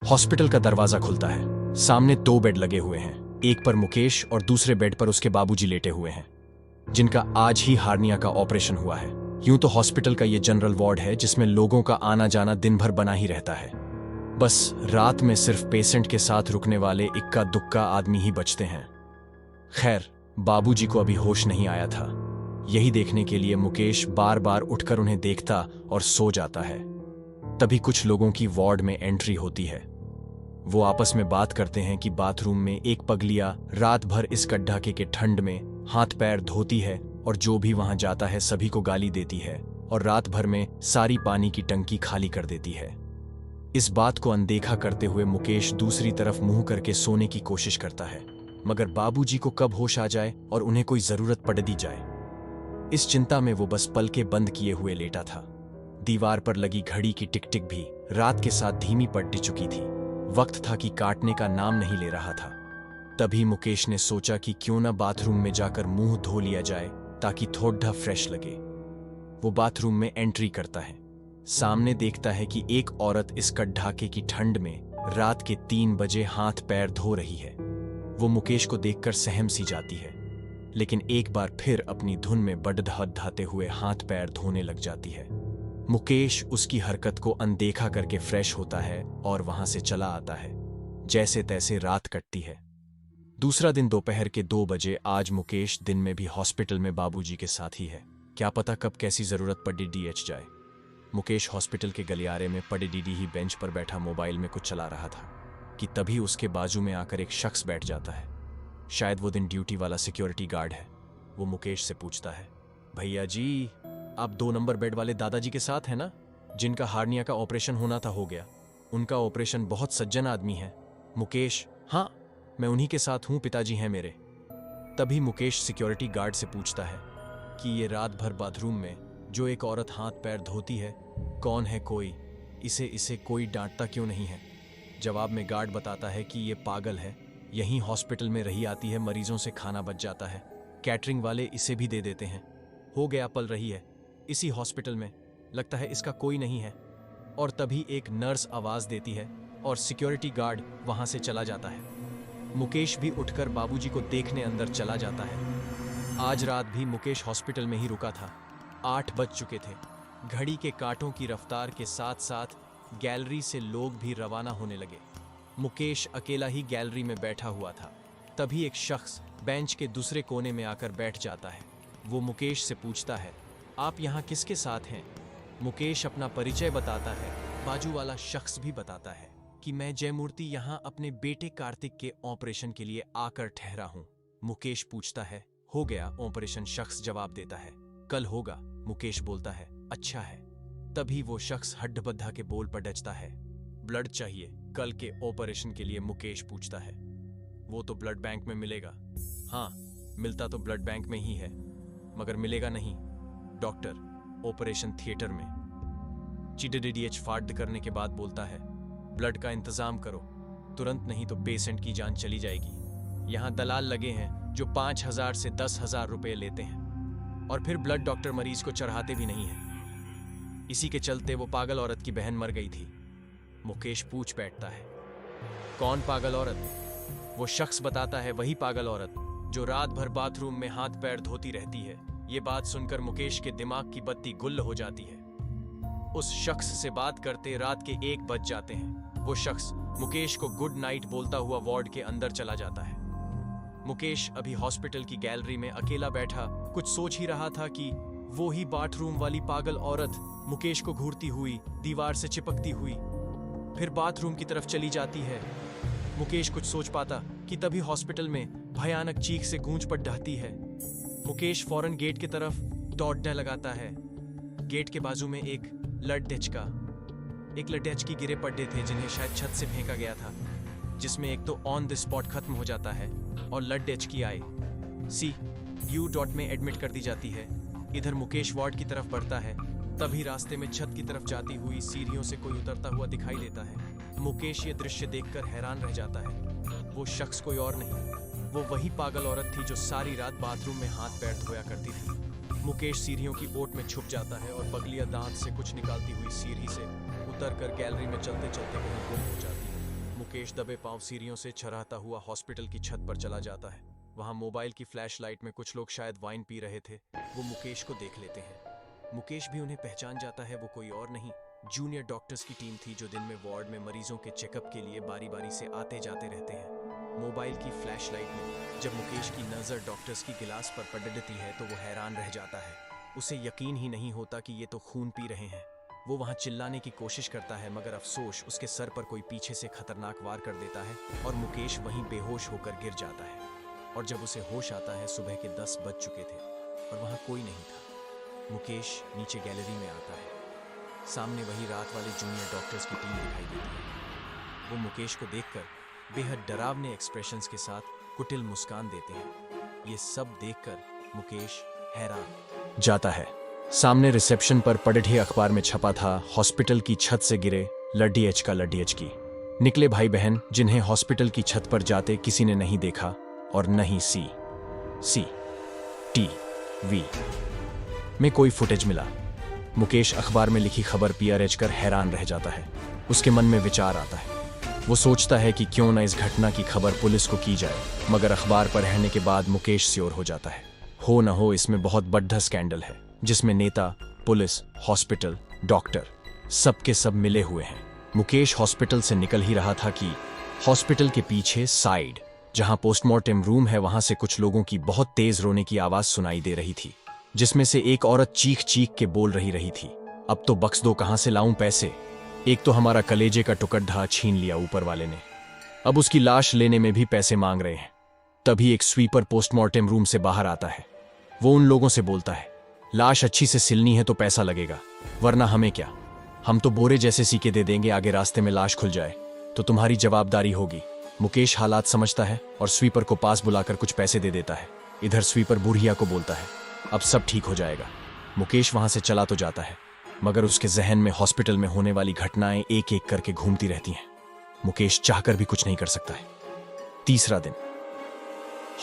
Hospital का दरवाजा खुलता है। सामने दो बेड लगे हुए हैं, एक पर मुकेश और दूसरे बेड पर उसके बाबूजी लेटे हुए हैं, जिनका आज ही हार्निया का ऑपरेशन हुआ है। यूं तो हॉस्पिटल का ये जनरल वार्ड है जिसमें लोगों का आना जाना दिन भर बना ही रहता है। बस रात में सिर्फ पेशेंट के साथ रुकने वाले इक्का दुक्का आदमी ही बचते हैं। खैर, बाबूजी को अभी होश नहीं आया था। यही देखने के लिए मुकेश बार बार उठकर उन्हें देखता और सो जाता है। तभी कुछ लोगों की वार्ड में एंट्री होती है। वो आपस में बात करते हैं कि बाथरूम में एक पगलिया रात भर इस कड़ाके के ठंड में हाथ पैर धोती है और जो भी वहां जाता है सभी को गाली देती है और रात भर में सारी पानी की टंकी खाली कर देती है। इस बात को अनदेखा करते हुए मुकेश दूसरी तरफ मुंह करके सोने की कोशिश करता है, मगर बाबूजी को कब होश आ जाए और उन्हें कोई जरूरत पड़ दी जाए, इस चिंता में वो बस पलके बंद किए हुए लेटा था। दीवार पर लगी घड़ी की टिक टिक भी रात के साथ धीमी पड़ चुकी थी। वक्त था कि काटने का नाम नहीं ले रहा था। तभी मुकेश ने सोचा कि क्यों ना बाथरूम में जाकर मुंह धो लिया जाए ताकि थोड़ा फ्रेश लगे। वो बाथरूम में एंट्री करता है। सामने देखता है कि एक औरत इस कड़ाके की ठंड में रात के 3 बजे हाथ पैर धो रही है। वो मुकेश को देखकर सहम सी जाती है, लेकिन एक बार फिर अपनी धुन में बड़धड़ाते हुए हाथ पैर धोने लग जाती है। मुकेश उसकी हरकत को अनदेखा करके फ्रेश होता है और वहां से चला आता है। जैसे तैसे रात कटती है। दूसरा दिन दोपहर के 2 बजे। आज मुकेश दिन में भी हॉस्पिटल में बाबूजी के साथ ही है। क्या पता कब कैसी जरूरत पड़े डीएच जाए। मुकेश हॉस्पिटल के गलियारे में पड़े डीडी ही बेंच पर बैठा मोबाइल में कुछ चला रहा था कि तभी उसके बाजू में आकर एक शख्स बैठ जाता है। शायद वो दिन ड्यूटी वाला सिक्योरिटी गार्ड है। वो मुकेश से पूछता है, भैया जी, आप 2 नंबर बेड वाले दादाजी के साथ हैं ना, जिनका हार्निया का ऑपरेशन होना था हो गया? उनका ऑपरेशन बहुत सज्जन आदमी है। मुकेश, हाँ, मैं उन्हीं के साथ हूं, पिताजी हैं मेरे। तभी मुकेश सिक्योरिटी गार्ड से पूछता है कि ये रात भर बाथरूम में जो एक औरत हाथ पैर धोती है, कौन है कोई? इसे कोई डांटता क्यों नहीं है? जवाब में गार्ड बताता है कि ये पागल है, यहीं हॉस्पिटल में रही आती है, मरीजों से खाना बच जाता है, कैटरिंग वाले इसे भी दे देते हैं, हो गया पल रही है इसी हॉस्पिटल में, लगता है इसका कोई नहीं है। और तभी एक नर्स आवाज देती है और सिक्योरिटी गार्ड वहां से चला जाता है। मुकेश भी उठकर बाबूजी को देखने अंदर चला जाता है। आज रात भी मुकेश हॉस्पिटल में ही रुका था। 8 बज चुके थे। घड़ी के कांटों की रफ्तार के साथ साथ गैलरी से लोग भी रवाना होने लगे। मुकेश अकेला ही गैलरी में बैठा हुआ था। तभी एक शख्स बेंच के दूसरे कोने में आकर बैठ जाता है। वो मुकेश से पूछता है, आप यहाँ किसके साथ हैं? मुकेश अपना परिचय बताता है। बाजू वाला शख्स भी बताता है कि मैं जयमूर्ति यहाँ अपने बेटे कार्तिक के ऑपरेशन के लिए आकर ठहरा हूँ। मुकेश पूछता है, हो गया ऑपरेशन? शख्स जवाब देता है, कल होगा। मुकेश बोलता है, अच्छा है। तभी वो शख्स हड्डबद्धा के बोल पर डचता है, ब्लड चाहिए कल के ऑपरेशन के लिए? मुकेश पूछता है, वो तो ब्लड बैंक में मिलेगा। हाँ, मिलता तो ब्लड बैंक में ही है, मगर मिलेगा नहीं डॉक्टर, ऑपरेशन थिएटर में। डीएच फाड़ करने के बाद बोलता है, ब्लड का इंतजाम करो तुरंत, नहीं तो पेशेंट की जान चली जाएगी। यहाँ दलाल लगे हैं जो 5,000 से 10,000 रुपए लेते हैं और फिर ब्लड डॉक्टर मरीज को चढ़ाते भी नहीं है। इसी के चलते वो पागल औरत की बहन मर गई थी। मुकेश पूछ बैठता है, कौन पागल औरत? वो शख्स बताता है, वही पागल औरत जो रात भर बाथरूम में हाथ पैर धोती रहती है। ये बात सुनकर मुकेश के दिमाग की बत्ती गुल हो जाती है। उस शख्स से बात करते रात के 1 बज जाते हैं। वो शख्स मुकेश को गुड नाइट बोलता हुआ वार्ड के अंदर चला जाता है। मुकेश अभी हॉस्पिटल की गैलरी में अकेला बैठा कुछ सोच ही रहा था कि वो ही बाथरूम वाली पागल औरत मुकेश को घूरती हुई, दीवार से चिपकती हुई, फिर बाथरूम की तरफ चली जाती है। मुकेश कुछ सोच पाता कि तभी हॉस्पिटल में भयानक चीख से गूंज पड़ जाती है। मुकेश फौरन गेट की तरफ दौड़ने लगाता है। गेट के बाजू में एक लड़की गिरे पड़े थे जिन्हें शायद छत से फेंका गया था, जिसमें एक तो ऑन द स्पॉट खत्म हो जाता है और लड़की ICU में एडमिट कर दी जाती है। इधर मुकेश वार्ड की तरफ बढ़ता है। तभी रास्ते में छत की तरफ जाती हुई सीढ़ियों से कोई उतरता हुआ दिखाई देता है। मुकेश ये दृश्य देखकर हैरान रह जाता है। वो शख्स कोई और नहीं, वो वही पागल औरत थी जो सारी रात बाथरूम में हाथ पैर धोया करती थी। मुकेश सीढ़ियों की ओट में छुप जाता है और पगलिया दांत से कुछ निकालती हुई सीढ़ी से उतरकर गैलरी में चलते चलते कहीं गुम हो जाती है। मुकेश दबे पांव सीढ़ियों से चढ़ाता हुआ हॉस्पिटल की छत पर चला जाता है। वहां मोबाइल की फ्लैशलाइट में कुछ लोग शायद वाइन पी रहे थे। वो मुकेश को देख लेते हैं। मुकेश भी उन्हें पहचान जाता है। वो कोई और नहीं, जूनियर डॉक्टर्स की टीम थी जो दिन में वार्ड में मरीजों के चेकअप के लिए बारी बारी से आते जाते रहते हैं। मोबाइल की फ्लैशलाइट में जब मुकेश की नज़र डॉक्टर्स की गिलास पर पड़ती है तो वो हैरान रह जाता है। उसे यकीन ही नहीं होता कि ये तो खून पी रहे हैं। वो वहां चिल्लाने की कोशिश करता है मगर अफसोस उसके सर पर कोई पीछे से खतरनाक वार कर देता है और मुकेश वहीं बेहोश होकर गिर जाता है। और जब उसे होश आता है सुबह के 10 बज चुके थे और वहां कोई नहीं था। मुकेश नीचे गैलरी में आता है। सामने वही रात वाले जूनियर डॉक्टर्स की टीम दिखाई देती है। वो मुकेश को देखकर बेहद डरावने एक्सप्रेशंस के साथ कुटिल मुस्कान देते हैं। ये सब देखकर मुकेश हैरान जाता है। सामने रिसेप्शन पर पढ़े अखबार में छपा था, हॉस्पिटल की छत से गिरे लड्डी एच का लड्डी एच की। निकले भाई बहन जिन्हें हॉस्पिटल की छत पर जाते किसी ने नहीं देखा और न ही CCTV में कोई फुटेज मिला। मुकेश अखबार में लिखी खबर PRH कर हैरान रह जाता है। उसके मन में विचार आता है। वो सोचता है कि क्यों न इस घटना की खबर पुलिस को की जाए, मगर अखबार पर रहने के बाद मुकेश श्योर हो जाता है हो न हो इसमें बहुत बड़ा स्कैंडल है जिसमें नेता, पुलिस, हॉस्पिटल, डॉक्टर सब के सब मिले हुए हैं। मुकेश हॉस्पिटल से निकल ही रहा था कि हॉस्पिटल के पीछे साइड जहां पोस्टमार्टम रूम है वहां से कुछ लोगों की बहुत तेज रोने की आवाज सुनाई दे रही थी, जिसमें से एक औरत चीख चीख के बोल रही थी, अब तो बख्श दो, कहां से लाऊं पैसे, एक तो हमारा कलेजे का टुकड़ा छीन लिया ऊपर वाले ने, अब उसकी लाश लेने में भी पैसे मांग रहे हैं। तभी एक स्वीपर पोस्टमार्टम रूम से बाहर आता है। वो उन लोगों से बोलता है, लाश अच्छी से सिलनी है तो पैसा लगेगा, वरना हमें क्या, हम तो बोरे जैसे सीके दे देंगे, आगे रास्ते में लाश खुल जाए तो तुम्हारी जवाबदारी होगी। मुकेश हालात समझता है और स्वीपर को पास बुलाकर कुछ पैसे दे देता है। इधर स्वीपर बुढ़िया को बोलता है, अब सब ठीक हो जाएगा। मुकेश वहां से चला तो जाता है मगर उसके जहन में हॉस्पिटल में होने वाली घटनाएं एक एक करके घूमती रहती हैं। मुकेश चाहकर भी कुछ नहीं कर सकता है। तीसरा दिन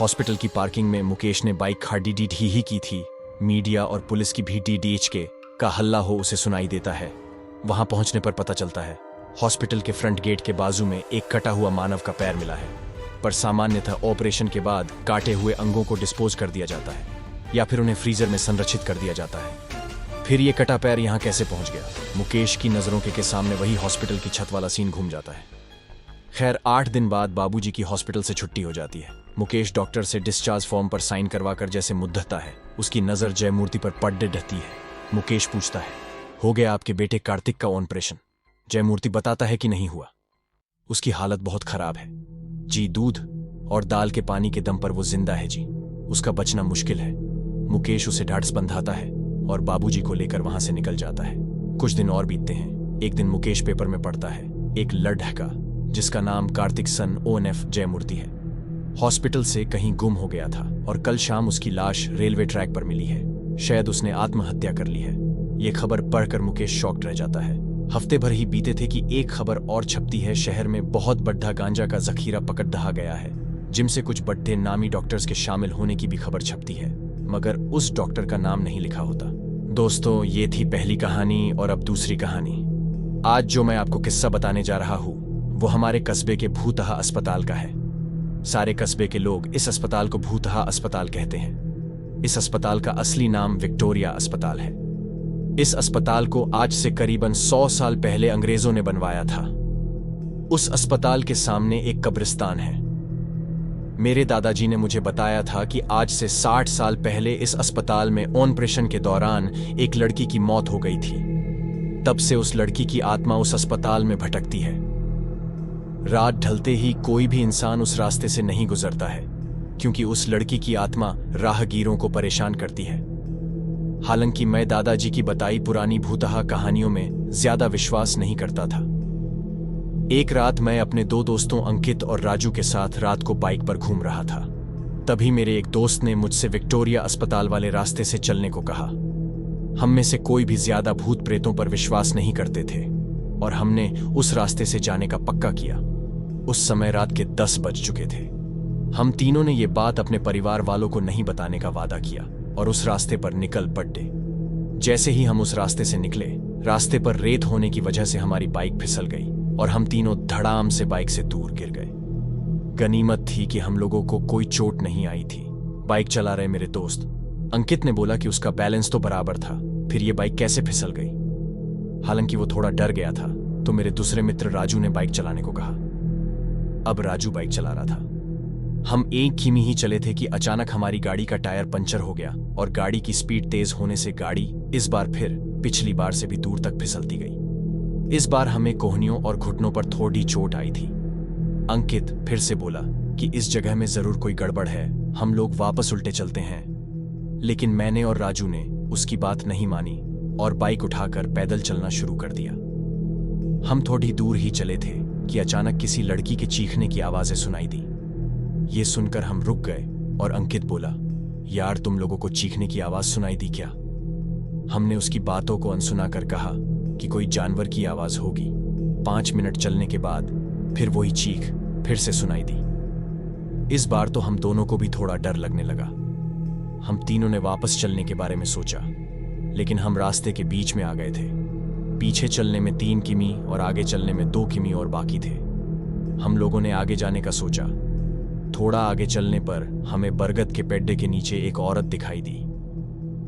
हॉस्पिटल की पार्किंग में मुकेश ने बाइक खाड़ी ही की थी। मीडिया और पुलिस की भी DDHK का हल्ला हो उसे सुनाई देता है। वहां पहुंचने पर पता चलता है हॉस्पिटल के फ्रंट गेट के बाजू में एक कटा हुआ मानव का पैर मिला है, पर सामान्यतः ऑपरेशन के बाद काटे हुए अंगों को डिस्पोज कर दिया जाता है या फिर उन्हें फ्रीजर में संरक्षित कर दिया जाता है। फिर ये कटा पैर यहाँ कैसे पहुंच गया? मुकेश की नजरों के सामने वही हॉस्पिटल की छत वाला सीन घूम जाता है। खैर 8 दिन बाद बाबूजी की हॉस्पिटल से छुट्टी हो जाती है। मुकेश डॉक्टर से डिस्चार्ज फॉर्म पर साइन करवाकर जैसे मुद्दता है, उसकी नजर जयमूर्ति पर पड़ ढहती है। मुकेश पूछता है, हो गया आपके बेटे कार्तिक का ऑपरेशन? जयमूर्ति बताता है कि नहीं हुआ, उसकी हालत बहुत खराब है जी, दूध और दाल के पानी के दम पर वो जिंदा है जी, उसका बचना मुश्किल है। मुकेश उसे ढाढ़स बंधाता है और बाबूजी को लेकर वहां से निकल जाता है। कुछ दिन और बीतते हैं। एक दिन मुकेश पेपर में पढ़ता है एक लड़का जिसका नाम कार्तिक सन ONF जयमूर्ति है, हॉस्पिटल से कहीं गुम हो गया था और कल शाम उसकी लाश रेलवे ट्रैक पर मिली है। शायद उसने आत्महत्या कर ली है। ये खबर पढ़कर मुकेश शॉक्ड रह जाता है। हफ्ते भर ही बीते थे कि एक खबर और छपती है, शहर में बहुत बड़ा गांजा का जखीरा पकड़ दहा गया है, जिनसे कुछ बड़े नामी डॉक्टर्स के शामिल होने की भी खबर छपती है, मगर उस डॉक्टर का नाम नहीं लिखा होता। दोस्तों, ये थी पहली कहानी और अब दूसरी कहानी। आज जो मैं आपको किस्सा बताने जा रहा हूँ वो हमारे कस्बे के भूतहा अस्पताल का है। सारे कस्बे के लोग इस अस्पताल को भूतहा अस्पताल कहते हैं। इस अस्पताल का असली नाम विक्टोरिया अस्पताल है। इस अस्पताल को आज से करीबन 100 साल पहले अंग्रेजों ने बनवाया था। उस अस्पताल के सामने एक कब्रिस्तान है। मेरे दादाजी ने मुझे बताया था कि आज से 60 साल पहले इस अस्पताल में ऑपरेशन के दौरान एक लड़की की मौत हो गई थी। तब से उस लड़की की आत्मा उस अस्पताल में भटकती है। रात ढलते ही कोई भी इंसान उस रास्ते से नहीं गुजरता है, क्योंकि उस लड़की की आत्मा राहगीरों को परेशान करती है। हालांकि मैं दादाजी की बताई पुरानी भूतहा कहानियों में ज्यादा विश्वास नहीं करता था। एक रात मैं अपने 2 दोस्तों अंकित और राजू के साथ रात को बाइक पर घूम रहा था। तभी मेरे एक दोस्त ने मुझसे विक्टोरिया अस्पताल वाले रास्ते से चलने को कहा। हम में से कोई भी ज्यादा भूत प्रेतों पर विश्वास नहीं करते थे और हमने उस रास्ते से जाने का पक्का किया। उस समय रात के 10 बज चुके थे। हम तीनों ने ये बात अपने परिवार वालों को नहीं बताने का वादा किया और उस रास्ते पर निकल पड़े। जैसे ही हम उस रास्ते से निकले, रास्ते पर रेत होने की वजह से हमारी बाइक फिसल गई और हम तीनों धड़ाम से बाइक से दूर गिर गए। गनीमत थी कि हम लोगों को कोई चोट नहीं आई थी। बाइक चला रहे मेरे दोस्त अंकित ने बोला कि उसका बैलेंस तो बराबर था, फिर ये बाइक कैसे फिसल गई। हालांकि वो थोड़ा डर गया था, तो मेरे दूसरे मित्र राजू ने बाइक चलाने को कहा। अब राजू बाइक चला रहा था। हम 1 किमी ही चले थे कि अचानक हमारी गाड़ी का टायर पंचर हो गया और गाड़ी की स्पीड तेज होने से गाड़ी इस बार फिर पिछली बार से भी दूर तक फिसलती गई। इस बार हमें कोहनियों और घुटनों पर थोड़ी चोट आई थी। अंकित फिर से बोला कि इस जगह में जरूर कोई गड़बड़ है, हम लोग वापस उल्टे चलते हैं। लेकिन मैंने और राजू ने उसकी बात नहीं मानी और बाइक उठाकर पैदल चलना शुरू कर दिया। हम थोड़ी दूर ही चले थे कि अचानक किसी लड़की के चीखने की आवाजें सुनाई दी। ये सुनकर हम रुक गए और अंकित बोला, यार तुम लोगों को चीखने की आवाज सुनाई दी क्या? हमने उसकी बातों को अनसुना कर कहा कि कोई जानवर की आवाज होगी। 5 मिनट चलने के बाद फिर वही चीख फिर से सुनाई दी। इस बार तो हम दोनों को भी थोड़ा डर लगने लगा। हम तीनों ने वापस चलने के बारे में सोचा, लेकिन हम रास्ते के बीच में आ गए थे। पीछे चलने में 3 किमी और आगे चलने में 2 किमी और बाकी थे। हम लोगों ने आगे जाने का सोचा। थोड़ा आगे चलने पर हमें बरगद के पेड्डे के नीचे एक औरत दिखाई दी।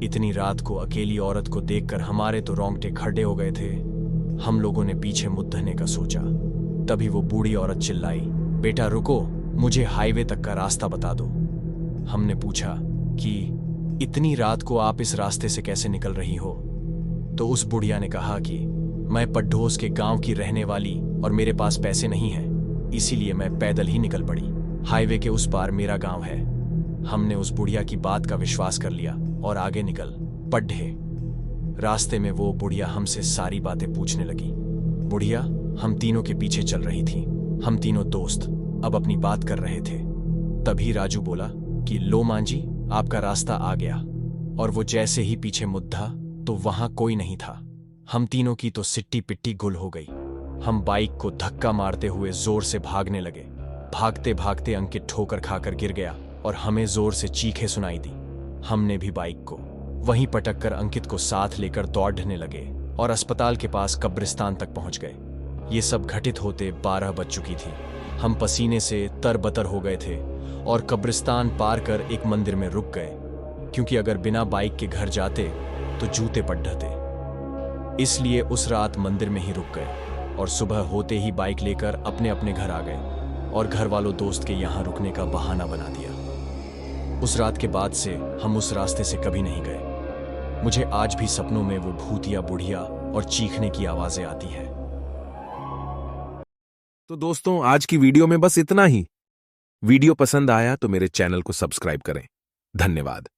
इतनी रात को अकेली औरत को देखकर हमारे तो रोंगटे खड़े हो गए थे। हम लोगों ने पीछे मुड़ने का सोचा, तभी वो बूढ़ी औरत चिल्लाई, बेटा रुको, मुझे हाईवे तक का रास्ता बता दो। हमने पूछा कि इतनी रात को आप इस रास्ते से कैसे निकल रही हो? तो उस बुढ़िया ने कहा कि मैं पड्ढोस के गांव की रहने वाली और मेरे पास पैसे नहीं हैं, इसीलिए मैं पैदल ही निकल पड़ी। हाईवे के उस पार मेरा गांव है। हमने उस बुढ़िया की बात का विश्वास कर लिया और आगे निकल पड्ढे। रास्ते में वो बुढ़िया हमसे सारी बातें पूछने लगी। बुढ़िया हम तीनों के पीछे चल रही थी। हम तीनों दोस्त अब अपनी बात कर रहे थे। तभी राजू बोला कि लो मांझी, आपका रास्ता आ गया। और वो जैसे ही पीछे मुद्दा तो वहां कोई नहीं था। हम तीनों की तो सिट्टी पिट्टी गुल हो गई। हम बाइक को धक्का मारते हुए जोर से भागने लगे। भागते भागते अंकित ठोकर खाकर गिर गया और हमें जोर से चीखें सुनाई दी। हमने भी बाइक को वहीं पटक कर अंकित को साथ लेकर दौड़ने लगे और अस्पताल के पास कब्रिस्तान तक पहुंच गए। ये सब घटित होते 12 बज चुकी थी। हम पसीने से तरबतर हो गए थे और कब्रिस्तान पार कर एक मंदिर में रुक गए, क्योंकि अगर बिना बाइक के घर जाते तो जूते पट ढहते। इसलिए उस रात मंदिर में ही रुक गए और सुबह होते ही बाइक लेकर अपने अपने घर आ गए और घर वालों दोस्त के यहाँ रुकने का बहाना बना दिया। उस रात के बाद से हम उस रास्ते से कभी नहीं गए। मुझे आज भी सपनों में वो भूतिया बुढ़िया और चीखने की आवाजें आती हैं। तो दोस्तों, आज की वीडियो में बस इतना ही। वीडियो पसंद आया तो मेरे चैनल को सब्सक्राइब करें। धन्यवाद।